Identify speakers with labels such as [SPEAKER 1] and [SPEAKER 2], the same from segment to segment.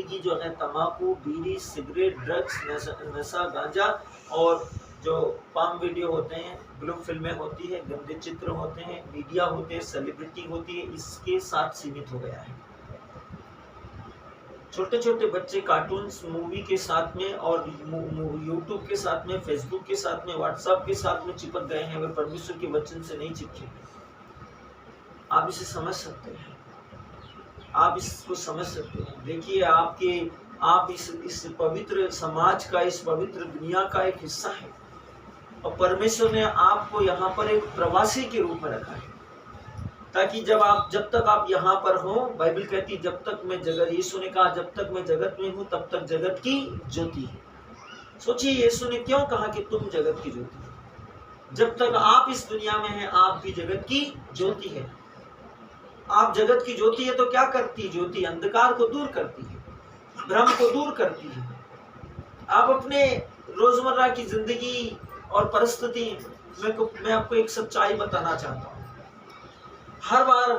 [SPEAKER 1] गंदगी जो है तम्बाकू, बीड़ी, सिगरेट, ड्रग्स, नशा, गांजा और जो पाम वीडियो होते हैं, ब्लू फिल्में होती है, गंदे चित्र होते हैं, मीडिया होते हैं, सेलिब्रिटी होती है, इसके साथ सीमित हो गया है। छोटे छोटे बच्चे कार्टून्स मूवी के साथ में और यूट्यूब के साथ में, फेसबुक के साथ में, व्हाट्सएप के साथ में चिपक गए हैं, वे परमेश्वर के वचन से नहीं चिपके। आप इसे समझ सकते हैं, आप इसको समझ सकते हैं। देखिए आप इस पवित्र समाज का, इस पवित्र दुनिया का एक हिस्सा है और परमेश्वर ने आपको यहाँ पर एक प्रवासी के रूप में रखा है, ताकि जब तक आप यहाँ पर हो, बाइबल कहती है जब तक मैं जगत, यीशु ने कहा जब तक मैं जगत में हूँ तब तक जगत की ज्योति है। सोचिए यीशु ने क्यों कहा कि तुम जगत की ज्योति हो। जब तक आप इस दुनिया में हैं आप भी जगत की ज्योति है। आप जगत की ज्योति है तो क्या करती है ज्योति? अंधकार को दूर करती है, भ्रम को दूर करती है। आप अपने रोजमर्रा की जिंदगी और परिस्थिति मैं आपको एक सच्चाई बताना चाहता हूँ। हर बार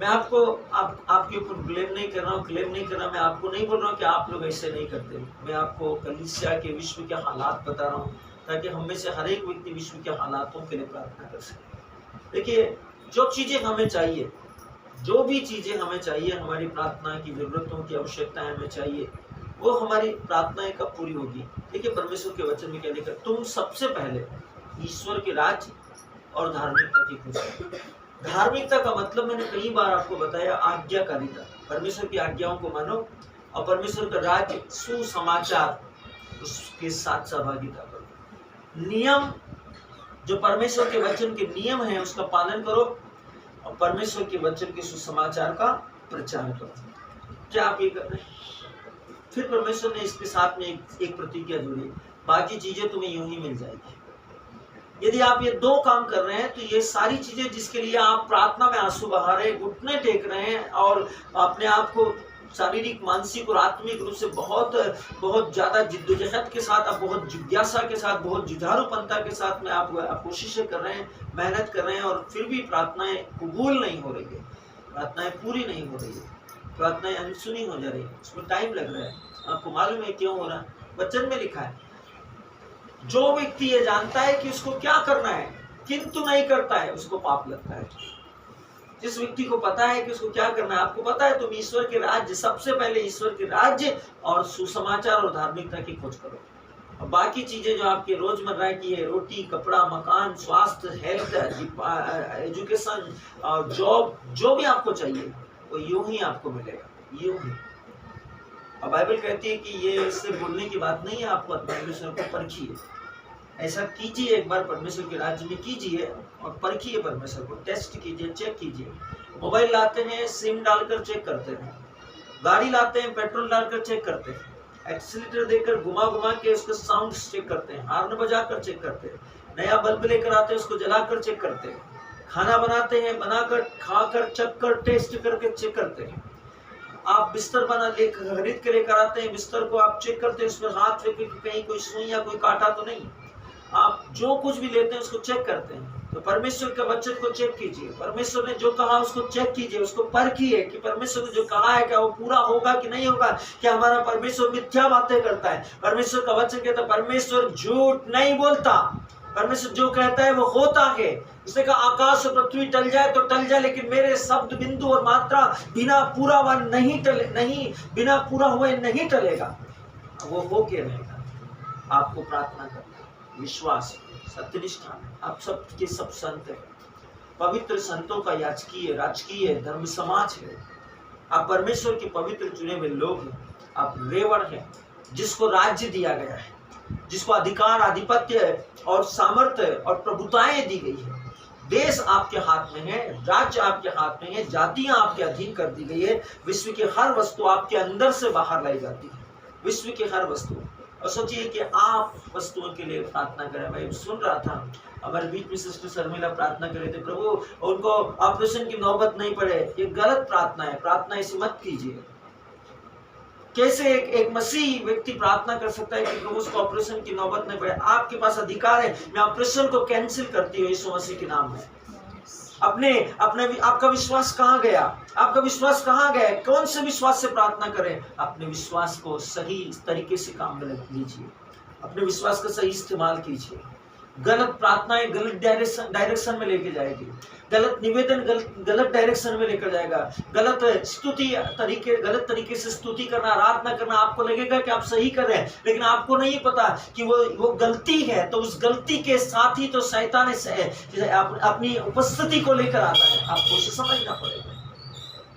[SPEAKER 1] मैं आपके ऊपर ब्लेम नहीं कर रहा हूँ, क्लेम नहीं कर रहा, मैं आपको नहीं बोल रहा हूँ कि आप लोग ऐसे नहीं करते। मैं आपको कलीसिया के विश्व के हालात बता रहा हूँ ताकि हम में से हर एक व्यक्ति विश्व के हालातों के लिए प्रार्थना कर सके। देखिए जो चीजें हमें चाहिए, जो भी चीजें हमें चाहिए, हमारी प्रार्थना की जरूरतों की आवश्यकताएं हमें चाहिए, वो हमारी प्रार्थनाएं कब पूरी होगी? देखिए परमेश्वर के वचन में क्या लिखा, तुम सबसे पहले ईश्वर के राज्य और धार्मिकता की खोज। धार्मिकता का मतलब मैंने कई बार आपको बताया, आज्ञाकारिता। परमेश्वर की आज्ञाओं को मानो और परमेश्वर का राज्य, सुसमाचार, उसके साथ सहभागिता करो। नियम, जो परमेश्वर के वचन के नियम है उसका पालन करो और परमेश्वर के वचन के सुसमाचार का प्रचार करो। क्या आप ये कर रहे हैं? फिर परमेश्वर ने इसके साथ में एक प्रतिज्ञा जोड़ी, बाकी चीजें तुम्हें यूं ही मिल जाएगी। यदि आप ये दो काम कर रहे हैं तो ये सारी चीजें जिसके लिए आप प्रार्थना में आंसू बहा रहे हैं, घुटने टेक रहे हैं और अपने आप को शारीरिक, मानसिक और आत्मिक रूप से बहुत ज्यादा जिद्दोजहद के साथ, आप बहुत जिज्ञासा के साथ, बहुत जुझारूपनता के साथ में आप कोशिशें कर रहे हैं, मेहनत कर रहे हैं और फिर भी प्रार्थनाएं कबूल नहीं हो रही है, प्रार्थनाएं पूरी नहीं हो रही है, प्रार्थनाएं अनसुनी हो जा रही है, उसमें टाइम लग रहा है। आपको मालूम है क्यों हो रहा है? वचन में लिखा है, जो व्यक्ति ये जानता है कि उसको क्या करना है किंतु नहीं करता है उसको पाप लगता है। जिस व्यक्ति को पता है कि उसको क्या करना है, आपको पता है, तुम ईश्वर के राज्य, सबसे पहले ईश्वर के राज्य और सुसमाचार और धार्मिकता की खोज करो और बाकी चीजें जो आपके रोजमर्रा की है, रोटी, कपड़ा, मकान, स्वास्थ्य, हेल्थ, एजुकेशन और जॉब, जो भी आपको चाहिए वो यूं ही आपको मिलेगा, यूं ही। और बाइबल कहती है कि ये इससे बोलने की बात नहीं है, आपको परमेश्वर को परखिए। ऐसा कीजिए, एक बार परमेश्वर के राज्य में कीजिए और परखिए, परमेश्वर को टेस्ट कीजिए, चेक कीजिए। मोबाइल लाते हैं, सिम डालकर चेक करते हैं, गाड़ी लाते हैं, पेट्रोल डालकर चेक करते हैं, एक्सीलरेटर देकर घुमा घुमा के उसका साउंड चेक करते हैं, हार्न बजाकर चेक करते हैं, नया बल्ब लेकर आते हैं उसको जलाकर चेक करते हैं, खाना बनाते हैं, बनाकर, खाकर, चखकर, टेस्ट करके चेक करते हैं। आप बिस्तर खरीद के लेकर आते हैं, बिस्तर को आप चेक करते हैं, उस पर हाथ रख के कहीं कोई सुई या कोई कांटा तो नहीं। आप जो कुछ भी लेते हैं उसको चेक करते हैं। तो परमेश्वर के वचन को चेक कीजिए, परमेश्वर ने जो कहा उसको चेक कीजिए, उसको परखिए कि परमेश्वर ने जो कहा है क्या वो पूरा होगा कि नहीं होगा। क्या हमारा परमेश्वर मिथ्या बातें करता है? परमेश्वर का वचन कहता है परमेश्वर झूठ नहीं बोलता, परमेश्वर जो कहता है वो होता है। उसने कहा आकाश और पृथ्वी टल जाए तो टल जाए, लेकिन मेरे शब्द, बिंदु और मात्रा बिना पूरा हुए नहीं टलेगा, वो होके रहेगा। आपको प्रार्थना करना, विश्वास, सत्यनिष्ठा, आप सब के सब संत हैं, पवित्र संतों का याजकीय, राजकीय धर्म समाज है। आप परमेश्वर के पवित्र चुने हुए लोग हैं, आप रेवण हैं जिसको राज्य दिया गया है, जिसको अधिकार, आधिपत्य और सामर्थ्य और प्रभुताएं दी गई है। देश आपके हाथ में है, राज्य आपके हाथ में है, जातियां आपके अधीन कर दी गई है, विश्व की हर वस्तु आपके अंदर से बाहर लाई जाती है, विश्व की हर वस्तु। और सोचिए कि आप वस्तुओं के लिए प्रार्थना करें। मैं सुन रहा था, हमारे बीच में सिस्टर शर्मिला प्रार्थना कर रहे थे, प्रभु उनको ऑपरेशन की नौबत नहीं पड़े। ये गलत प्रार्थना है, प्रार्थना ऐसी मत कीजिए। कैसे एक मसीह व्यक्ति प्रार्थना कर सकता है कि प्रभु उसको ऑपरेशन की नौबत नहीं पड़े? आपके पास अधिकार है, मैं ऑपरेशन को कैंसिल करती हूँ यीशु मसीह के नाम में। अपने अपने आपका विश्वास कहाँ गया? आपका विश्वास कहाँ गया? कौन से विश्वास से प्रार्थना करें? अपने विश्वास को सही तरीके से काम में लीजिए, अपने विश्वास का सही इस्तेमाल कीजिए। गलत प्रार्थनाएं गलत डायरेक्शन में लेके जाएगी, गलत निवेदन गलत डायरेक्शन में लेकर जाएगा, गलत तरीके से स्तुति करना, आराधना करना। आपको लगेगा कि आप सही कर रहे हैं, लेकिन आपको नहीं पता कि वो गलती है। तो उस गलती के साथ ही तो शैतान अपनी उपस्थिति को लेकर आता है। आपको उसे समझना पड़ेगा।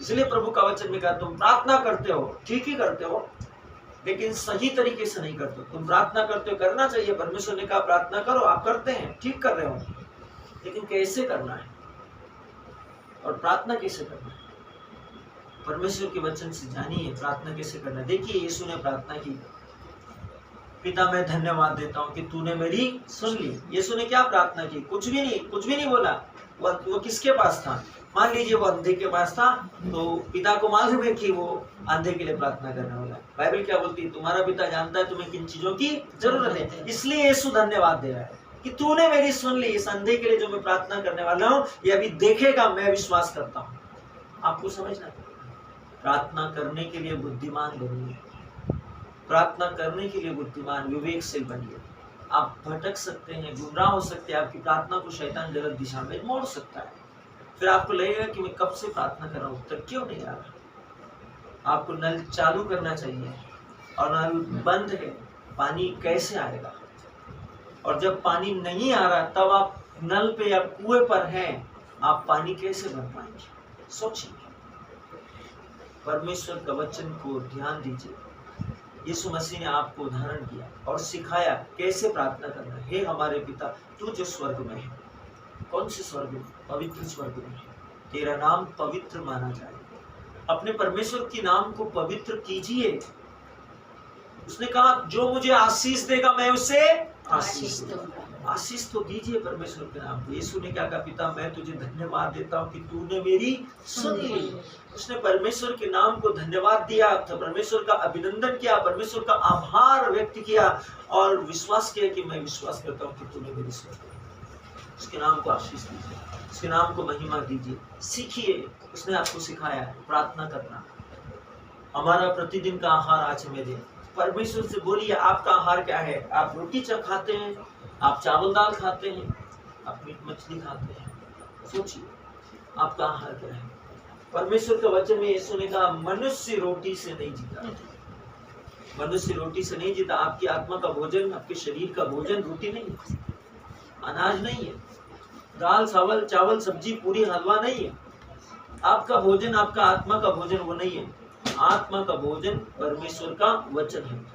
[SPEAKER 1] इसलिए प्रभु का वचन में कहा, तुम प्रार्थना करते हो, ठीक ही करते हो, लेकिन सही तरीके से नहीं करते। तुम प्रार्थना करते हो, करना चाहिए, परमेश्वर ने कहा प्रार्थना करो, आप करते हैं, ठीक कर रहे हो, लेकिन कैसे करना है और प्रार्थना कैसे करना है? परमेश्वर के वचन से जानिए प्रार्थना कैसे करना है। देखिए यीशु ने प्रार्थना की, पिता मैं धन्यवाद देता हूँ कि तूने मेरी सुन ली। यीशु ने क्या प्रार्थना की? कुछ भी नहीं बोला। वो किसके पास था? मान लीजिए वो अंधे के पास था, तो पिता को मालूम है कि वो अंधे के लिए प्रार्थना करने वाला है। बाइबल क्या बोलती है? तुम्हारा पिता जानता है तुम्हें किन चीजों की जरूरत है। इसलिए यीशु धन्यवाद दे रहा है कि तूने मेरी सुन ली। इस अंधे के लिए जो मैं प्रार्थना करने वाला हूँ, ये अभी देखेगा, मैं विश्वास करता हूँ। आपको समझना पड़ेगा, प्रार्थना करने के लिए बुद्धिमान बनिए, प्रार्थना करने के लिए बुद्धिमान विवेकशील बनिए। आप भटक सकते हैं, गुमराह हो सकते हैं, आपकी प्रार्थना को शैतान गलत दिशा में मोड़ सकता है। फिर आपको लगेगा कि मैं कब से प्रार्थना कर रहा हूँ, उत्तर क्यों नहीं आ रहा? आपको नल चालू करना चाहिए, और नल बंद है, पानी कैसे आएगा? और जब पानी नहीं आ रहा, तब आप नल पे या कुएं पर हैं, आप पानी कैसे भर पाएंगे? सोचिए। परमेश्वर का वचन को ध्यान दीजिए। यीशु मसीह ने आपको उदाहरण दिया और सिखाया कैसे प्रार्थना करना है। हे हमारे पिता, तू जो स्वर्ग में है। कौन से स्वर्ग में? पवित्र स्वर्ग में। तेरा नाम पवित्र माना जाए। अपने परमेश्वर के नाम को पवित्र कीजिए। उसने कहा, जो मुझे आशीष देगा मैं उसे आशीष दूंगा। आशीष तो दीजिए परमेश्वर के नाम को। यीशु ने क्या कहा? पिता मैं तुझे धन्यवाद देता हूँ कि तूने मेरी सुन ली। उसने परमेश्वर के नाम को धन्यवाद दिया, परमेश्वर का अभिनंदन किया, परमेश्वर का आभार व्यक्त किया और विश्वास किया कि मैं विश्वास करता हूँ कि तूने मेरी सुन ली। उसके नाम को आशीष दीजिए, उसके नाम को महिमा दीजिए। सीखिए, उसने आपको सिखाया है प्रार्थना करना। हमारा प्रतिदिन का आहार आज हमें दे। परमेश्वर से बोलिए, आपका आहार क्या है? आप रोटी खाते हैं, आप चावल दाल खाते हैं, आप मीट मछली खाते हैं? सोचिए आपका आहार क्या है। परमेश्वर के वचन में यीशु ने कहा, मनुष्य रोटी से नहीं जीता। मनुष्य रोटी से नहीं जीता। आपकी आत्मा का भोजन, आपके शरीर का भोजन रोटी नहीं है, अनाज नहीं है, दाल चावल सब्जी पूरी हलवा नहीं है। आपका भोजन, आपका आत्मा का भोजन वो नहीं है। आत्मा का भोजन परमेश्वर का वचन है।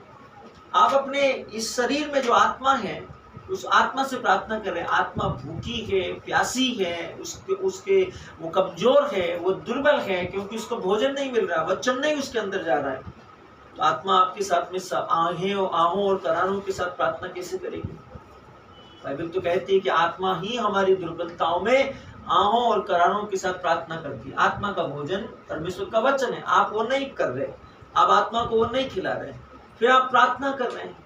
[SPEAKER 1] आप अपने इस शरीर में जो आत्मा है, उस आत्मा से प्रार्थना कर रहे हैं। आत्मा भूखी है, प्यासी है, उसके वो कमजोर है, वो दुर्बल है, क्योंकि उसको भोजन नहीं मिल रहा, वचन नहीं उसके अंदर जा रहा है। तो आत्मा आपके साथ में आहों और करारों के साथ प्रार्थना कैसे करेगी? बाइबल तो कहती है कि आत्मा ही हमारी दुर्बलताओं में आहों और करारों के साथ प्रार्थना करती है। आत्मा का भोजन परमेश्वर का वचन है, आप वो नहीं कर रहे, आप आत्मा को वो नहीं खिला रहे, फिर आप प्रार्थना कर रहे हैं।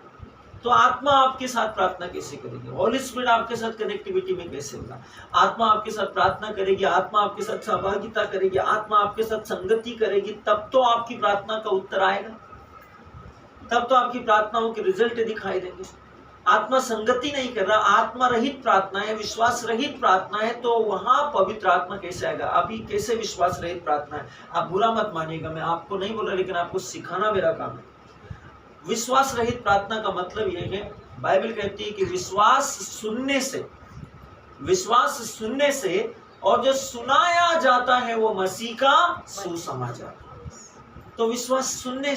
[SPEAKER 1] तो आत्मा आपके साथ प्रार्थना कैसे करेगी? होली स्पिरिट आपके साथ कनेक्टिविटी में कैसे होगा? आत्मा आपके साथ प्रार्थना करेगी, आत्मा आपके साथ सहभागिता करेगी, आत्मा आपके साथ संगति करेगी, तब तो आपकी प्रार्थना का उत्तर आएगा, तब तो आपकी प्रार्थनाओं के रिजल्ट दिखाई देंगे। आत्मा संगति नहीं कर रहा, आत्मा रहित प्रार्थना है, विश्वास रहित प्रार्थना है, तो वहां पवित्र आत्मा कैसे आएगा? अभी कैसे विश्वास रहित प्रार्थना है? आप बुरा मत मानिएगा, मैं आपको नहीं बोल रहा, लेकिन आपको सिखाना मेरा काम है। विश्वास रहित प्रार्थना का मतलब यह है, बाइबल कहती है कि विश्वास सुनने से और जो सुनाया जाता है वो मसीह का सुसमाचार। तो विश्वास सुनने